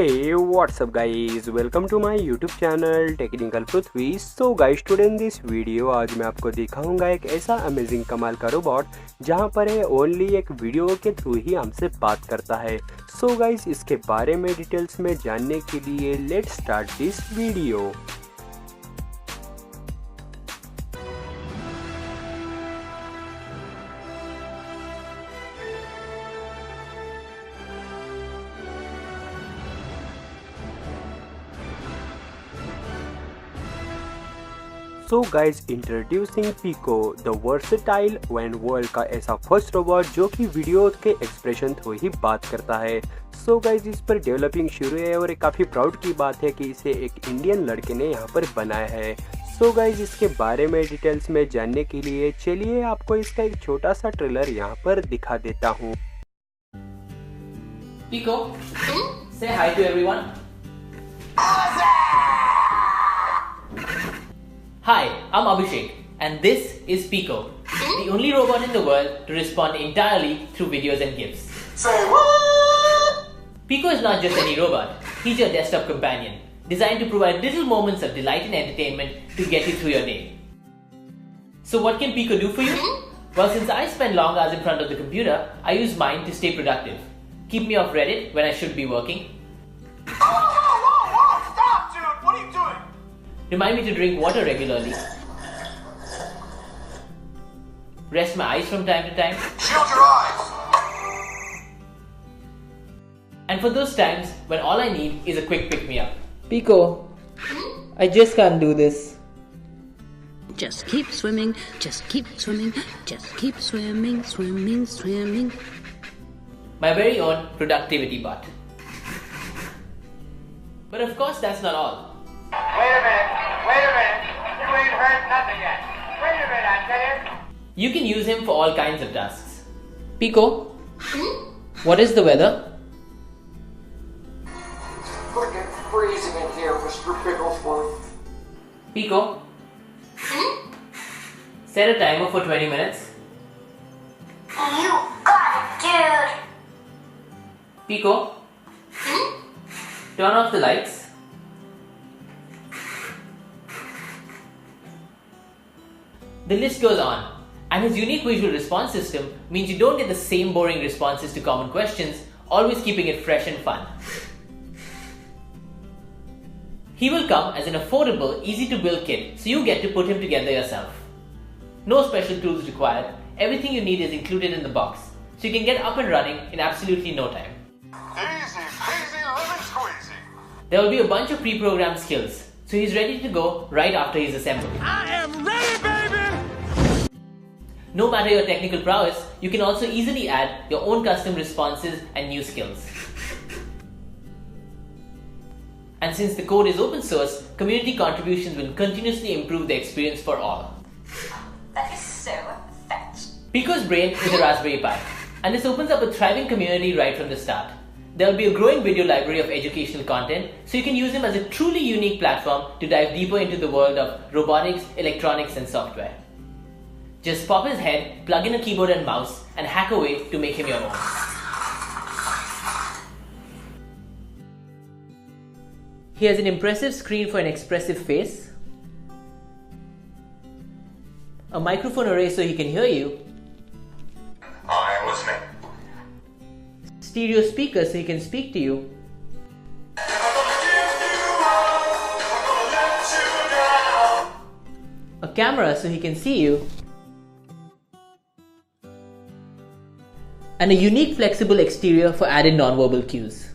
Hey, what's up guys, welcome to my YouTube channel technical Prithvi. So guys, today in this video आज मैं आपको दिखाऊंगा एक ऐसा अमेजिंग कमाल का रोबोट जहां पर है ओनली एक वीडियो के थ्रू ही हमसे बात करता है। सो गाइस, इसके बारे में डिटेल्स में जानने के लिए let's start this video. So guys, introducing Pico, the versatile van world का ऐसा फर्स्ट रोबोट जो कि वीडियो के एक्सप्रेशन थ्रू ही बात करता है। सो गाइज, इस पर डेवलपिंग शुरू है और काफ़ी प्राउड की बात है कि इसे एक इंडियन लड़के ने यहाँ पर बनाया है। सो गाइज, इसके बारे में डिटेल्स में जानने के लिए चलिए आपको इसका एक छोटा सा ट्रेलर यहाँ पर दिखा देता हूँ। Pico, say hi to everyone. Hi, I'm Abhishek, and this is Peeqo, the only robot in the world to respond entirely through videos and GIFs. Say what? Peeqo is not just any robot, he's your desktop companion, designed to provide little moments of delight and entertainment to get you through your day. So what can Peeqo do for you? Well, since I spend long hours in front of the computer, I use mine to stay productive. Keep me off Reddit when I should be working. Whoa, stop, dude! What are you doing? Remind me to drink water regularly. Rest my eyes from time to time. Shield your eyes! And for those times when all I need is a quick pick-me-up. Peeqo, I just can't do this. Just keep swimming, just keep swimming, just keep swimming, swimming, swimming. My very own productivity bot. But of course that's not all. Wait a minute. You ain't heard nothing yet. Wait a minute, I tell you. You can use him for all kinds of tasks. Peeqo, what is the weather? Freaking freezing in here, Mr. Picklesworth. Peeqo, set a timer for 20 minutes. You got it, dude. Peeqo, turn off the lights. The list goes on, and his unique visual response system means you don't get the same boring responses to common questions, always keeping it fresh and fun. He will come as an affordable, easy to build kit, so you get to put him together yourself. No special tools required, everything you need is included in the box, so you can get up and running in absolutely no time. Easy peasy lemon squeezy. There will be a bunch of pre-programmed skills, so he's ready to go right after he's assembled. I am ready, baby! No matter your technical prowess, you can also easily add your own custom responses and new skills. And since the code is open source, community contributions will continuously improve the experience for all. That is so fetch. Peeqo's brain is a Raspberry Pi, and this opens up a thriving community right from the start. There will be a growing video library of educational content, so you can use him as a truly unique platform to dive deeper into the world of robotics, electronics, and software. Just pop his head, plug in a keyboard and mouse, and hack away to make him your own. He has an impressive screen for an expressive face, a microphone array so he can hear you, I am listening. stereo speakers so he can speak to you, a camera so he can see you, and a unique flexible exterior for added non-verbal cues.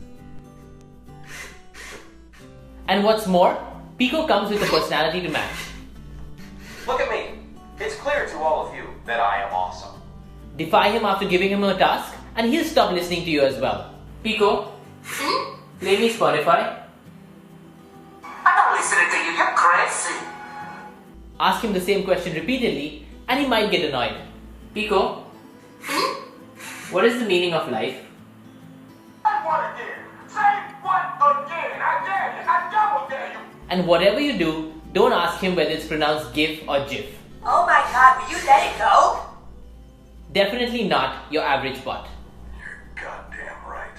And what's more, Peeqo comes with a personality to match. Look at me. It's clear to all of you that I am awesome. Defy him after giving him a task, and he'll stop listening to you as well. Peeqo, play me Spotify. I'm not listening to you. You're crazy. Ask him the same question repeatedly, and he might get annoyed. Peeqo, what is the meaning of life? Say what again? Say what again? I dare you. I double dare you. And whatever you do, don't ask him whether it's pronounced GIF or GIF. Oh my god, will you let it go? Definitely not your average bot. You're goddamn right.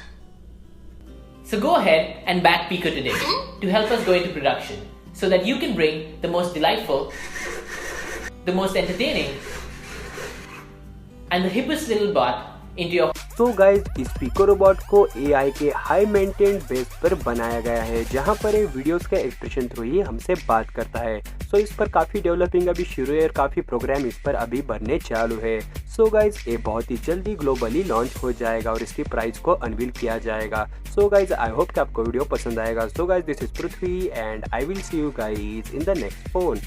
So go ahead and back peeqo today to help us go into production so that you can bring the most delightful, the most entertaining and the hippest little bot into your तो guys इस pico robot को AI के high maintained base पर बनाया गया है, जहां पर ये वीडियोस के एक्सप्रेशन थ्रू ही हमसे बात करता है। सो इस पर काफ़ी डेवलपिंग अभी शुरू है और काफ़ी प्रोग्राम इस पर अभी बनने चालू है। सो गाइज ये बहुत ही जल्दी ग्लोबली लॉन्च हो जाएगा और इसकी प्राइस को अनवील किया जाएगा। सो गाइज आई होप कि आपको वीडियो पसंद आएगा। So guys this is Prithvi and I will see you guys in the next phone.